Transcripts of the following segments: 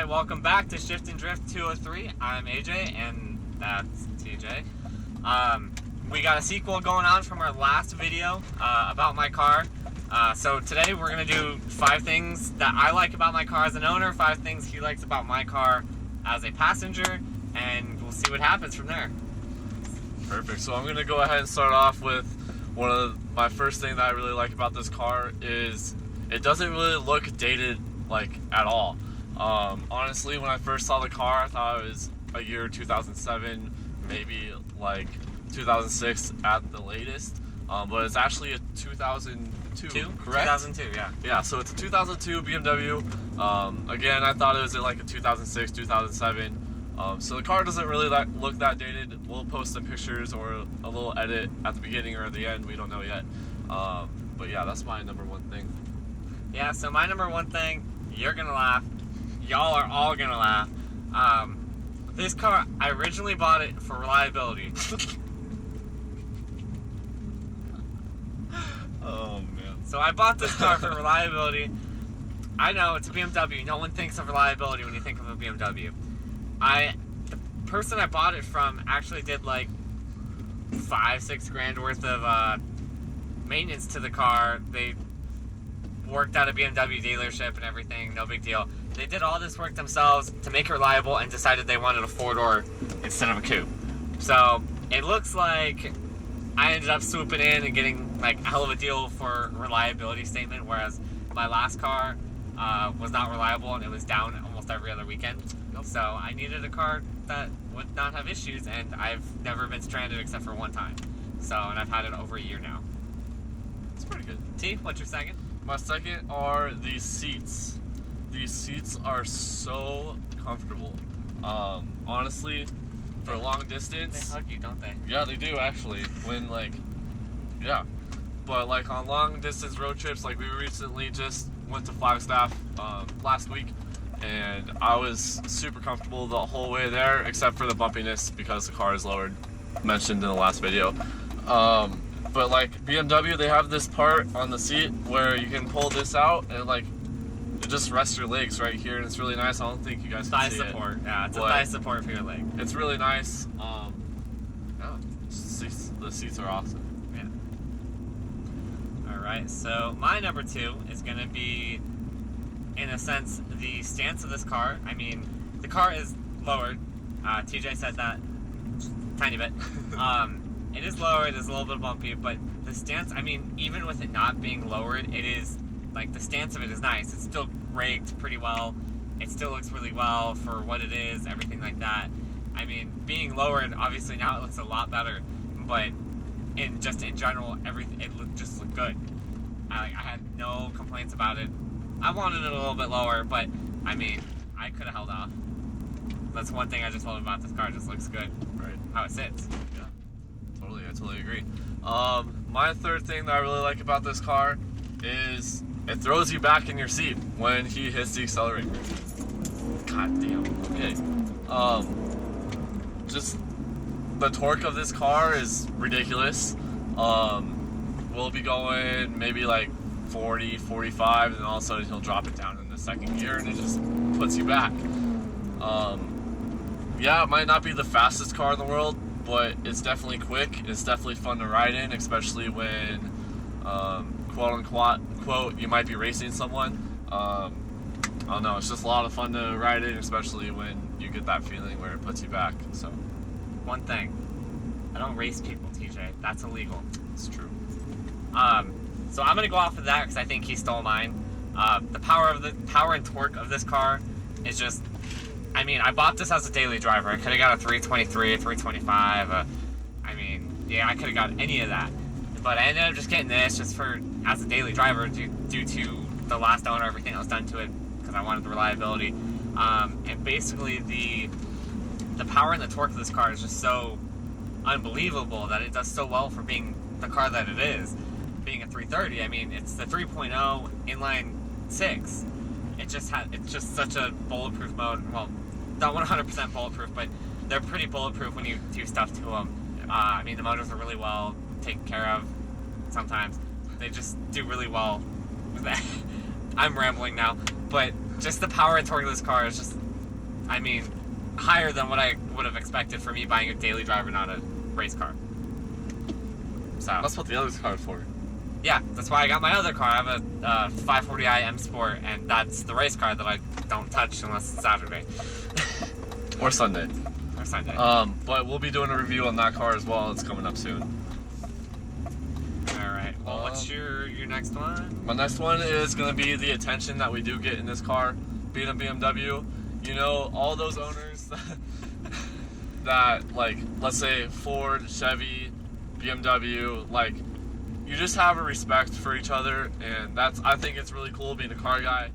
Welcome back to Shift and Drift 203. I'm AJ and that's TJ. We got a sequel going on from our last video about my car. So today we're going to do 5 things that I like about my car as an owner, 5 things he likes about my car as a passenger, and we'll see what happens from there. Perfect. So I'm going to go ahead and start off with one of my first thing that I really like about this car is it doesn't really look dated like at all. Honestly, when I first saw the car, I thought it was a year 2007, maybe like 2006 at the latest. But it's actually a 2002, correct? 2002, yeah. Yeah, so it's a 2002 BMW. Again, I thought it was like a 2006, 2007. So the car doesn't really look that dated. We'll post some pictures or a little edit at the beginning or at the end. We don't know yet. But yeah, that's my number one thing. Yeah, so my number one thing, you're going to laugh. Y'all are all gonna laugh. This car, I originally bought it for reliability. Oh man. So I bought this car for reliability. I know, it's a BMW. No one thinks of reliability when you think of a BMW. The person I bought it from actually did like $5-6 grand worth of maintenance to the car. They worked at a BMW dealership and everything, no big deal. They did all this work themselves to make it reliable and decided they wanted a 4-door instead of a coupe. So it looks like I ended up swooping in and getting like a hell of a deal for reliability statement, whereas my last car was not reliable and it was down almost every other weekend. Yep. So I needed a car that would not have issues, and I've never been stranded except for one time. So, and I've had it over a year now. It's pretty good. T, what's your second? My second are these seats. These seats are so comfortable. Honestly, for long distance. They hug you, don't they? Yeah, they do actually. When yeah. But like on long distance road trips, like we recently just went to Flagstaff last week, and I was super comfortable the whole way there, except for the bumpiness because the car is lowered, mentioned in the last video. But like BMW, they have this part on the seat where you can pull this out and like it just rests your legs right here, and it's really nice. I don't think you guys can see it. Thigh support, yeah, it's a thigh support for your leg. It's really nice. Yeah, the seats are awesome. Yeah. All right, so my number 2 is going to be, in a sense, the stance of this car. I mean, the car is lowered. TJ said that tiny bit. It is lowered, it's a little bit bumpy, but the stance, I mean, even with it not being lowered, it is, like, the stance of it is nice. It's still raked pretty well. It still looks really well for what it is, everything like that. I mean, being lowered, obviously now it looks a lot better, but in general, everything, it just looked good. I had no complaints about it. I wanted it a little bit lower, but, I mean, I could have held off. That's one thing I just love about this car, it just looks good. Right. How it sits. Yeah. I totally agree. My third thing that I really like about this car is it throws you back in your seat when he hits the accelerator. God damn. Okay. Just the torque of this car is ridiculous. We'll be going maybe like 40, 45, and all of a sudden he'll drop it down in the second gear and it just puts you back. Yeah, it might not be the fastest car in the world, but it's definitely quick. It's definitely fun to ride in, especially when, quote unquote, you might be racing someone. I don't know, it's just a lot of fun to ride in, especially when you get that feeling where it puts you back. So, one thing, I don't race people, TJ. That's illegal. It's true. So I'm gonna go off of that because I think he stole mine. The power and torque of this car is just, I mean, I bought this as a daily driver. I could have got a 323, a 325. I mean, yeah, I could have got any of that. But I ended up just getting this just for, as a daily driver, due to the last owner, everything that was done to it, because I wanted the reliability. And basically, the power and the torque of this car is just so unbelievable that it does so well for being the car that it is, being a 330. I mean, it's the 3.0 inline 6. It's just such a bulletproof mode. Well, not 100% bulletproof, but they're pretty bulletproof when you do stuff to them. I mean, the motors are really well taken care of. Sometimes they just do really well with that. I'm rambling now, but just the power and torque of this car is just, I mean, higher than what I would have expected for me buying a daily driver, not a race car. So That's what the other car's for. yeah, that's why I got my other car. I have a 540i M Sport, and that's the race car that I don't touch unless it's Saturday Or Sunday. or Sunday. But we'll be doing a review on that car as well. It's coming up soon. All right. Well, what's your next one? My next one is going to be the attention that we do get in this car, being a BMW. You know, all those owners that, like, let's say Ford, Chevy, BMW, like, you just have a respect for each other, and I think it's really cool being a car guy.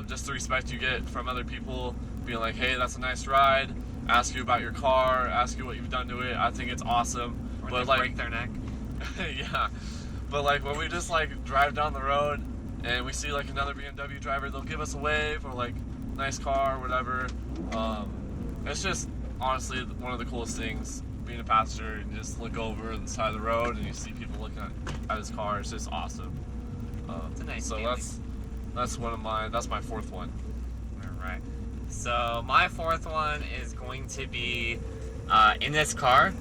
Just the respect you get from other people, being like, hey, that's a nice ride, ask you about your car, ask you what you've done to it. I think it's awesome. Or But they like, break their neck. yeah, but like when we just like drive down the road and we see like another BMW driver, they'll give us a wave or like nice car or whatever. It's just honestly one of the coolest things, being a passenger and just look over the side of the road and you see people looking at his car. It's just awesome. It's a nice so feeling. that's my fourth one. All right. So my fourth one is going to be in this car.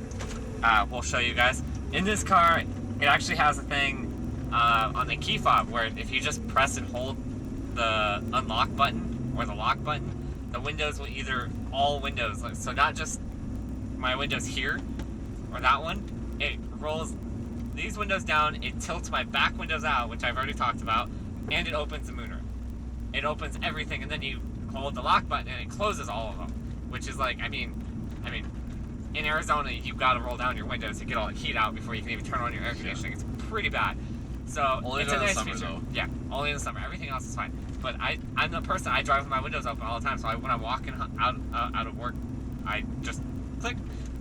We'll show you guys. In this car, it actually has a thing on the key fob where if you just press and hold the unlock button or the lock button, the windows will all windows, so not just my windows here or that one, it rolls these windows down, it tilts my back windows out, which I've already talked about, and it opens the moonroof. It opens everything, and then you hold the lock button and it closes all of them, which is like, I mean, in Arizona, you've got to roll down your windows to get all the heat out before you can even turn on your air conditioning. It's pretty bad. So Only it's a in the nice summer, feature. though. Yeah, only in the summer. Everything else is fine. But I'm the person, I drive with my windows open all the time. So when I'm walking out of work, I just click,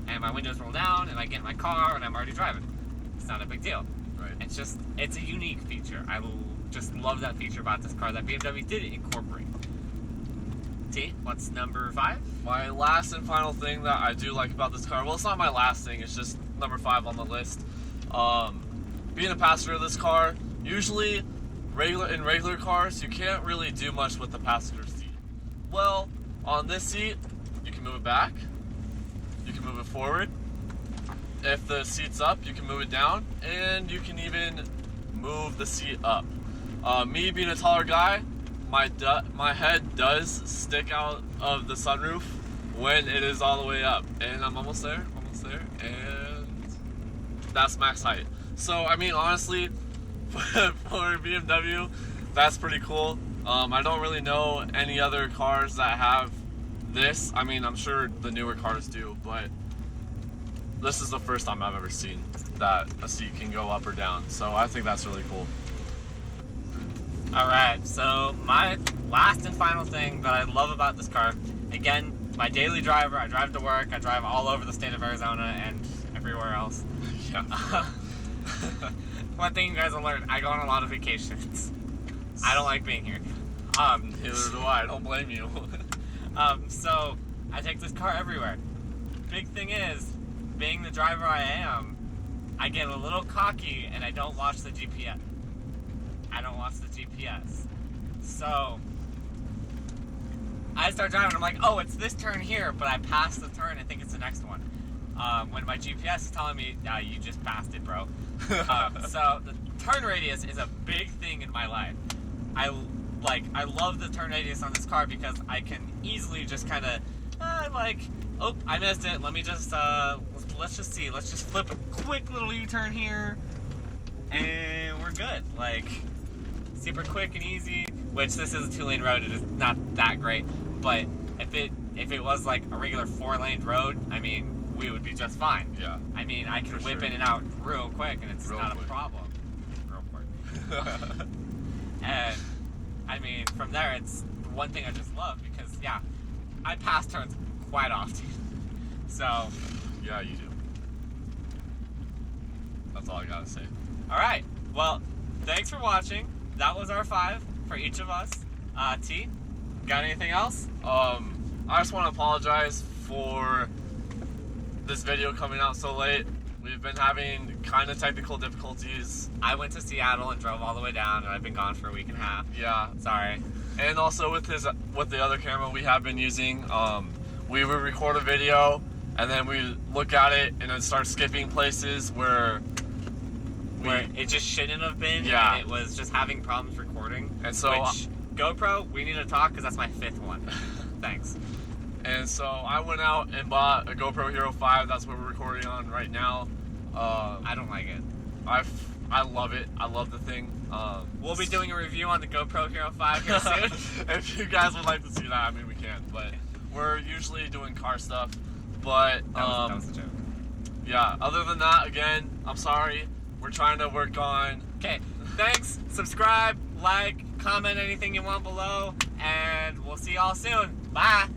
and my windows roll down, and I get in my car, and I'm already driving. It's not a big deal. Right. It's a unique feature. I just love that feature about this car that BMW did incorporate. T, what's number 5? My last and final thing that I do like about this car, well, it's not my last thing, it's just number 5 on the list. Being a passenger of this car, usually in regular cars, you can't really do much with the passenger seat. Well, on this seat, you can move it back, you can move it forward. If the seat's up, you can move it down, and you can even move the seat up. Me being a taller guy, my head does stick out of the sunroof when it is all the way up, and I'm almost there, and that's max height. So I mean, honestly, for BMW, that's pretty cool. I don't really know any other cars that have this. I mean, I'm sure the newer cars do, but this is the first time I've ever seen that a seat can go up or down. So I think that's really cool. Alright, so my last and final thing that I love about this car, again, my daily driver, I drive to work, I drive all over the state of Arizona and everywhere else. Yeah. One thing you guys will learn, I go on a lot of vacations. I don't like being here. Neither do I. Don't blame you. So I take this car everywhere. Big thing is, being the driver I am, I get a little cocky and I don't watch the GPS. So I start driving, I'm like, oh, it's this turn here, but I passed the turn, I think it's the next one. When my GPS is telling me, you just passed it, bro. So the turn radius is a big thing in my life. I love the turn radius on this car because I can easily just kind of, oh, I missed it. Let me just, let's just see. Let's just flip a quick little U-turn here, and we're good. Like, super quick and easy. Which this is a 2-lane road. It is not that great, but if it was like a regular 4-lane road, I mean, we would be just fine. Yeah. I mean, I can whip sure. in and out real quick, and it's Real not quick. a problem. Real quick. And I mean, from there, it's one thing I just love because, yeah, I pass turns quite often. So Yeah, you do. That's all I gotta say. All right. Well, thanks for watching. That was our 5 for each of us. T, got anything else? I just want to apologize for this video coming out so late. We've been having kind of technical difficulties. I went to Seattle and drove all the way down, and I've been gone for a week and a half. Yeah. Sorry. And also with the other camera we have been using, we would record a video and then we look at it and then start skipping places where it just shouldn't have been. Yeah. And it was just having problems recording. And so which, GoPro, we need to talk because that's my 5th one. Thanks. And so I went out and bought a GoPro Hero 5. That's what we're recording on right now. I don't like it. I love it. I love the thing. We'll be doing a review on the GoPro Hero 5 here soon. If you guys would like to see that, I mean, we can. But we're usually doing car stuff. But that was a joke. yeah, other than that, again, I'm sorry. We're trying to work on... Okay, thanks. Subscribe, like, comment anything you want below, and we'll see y'all soon. Bye.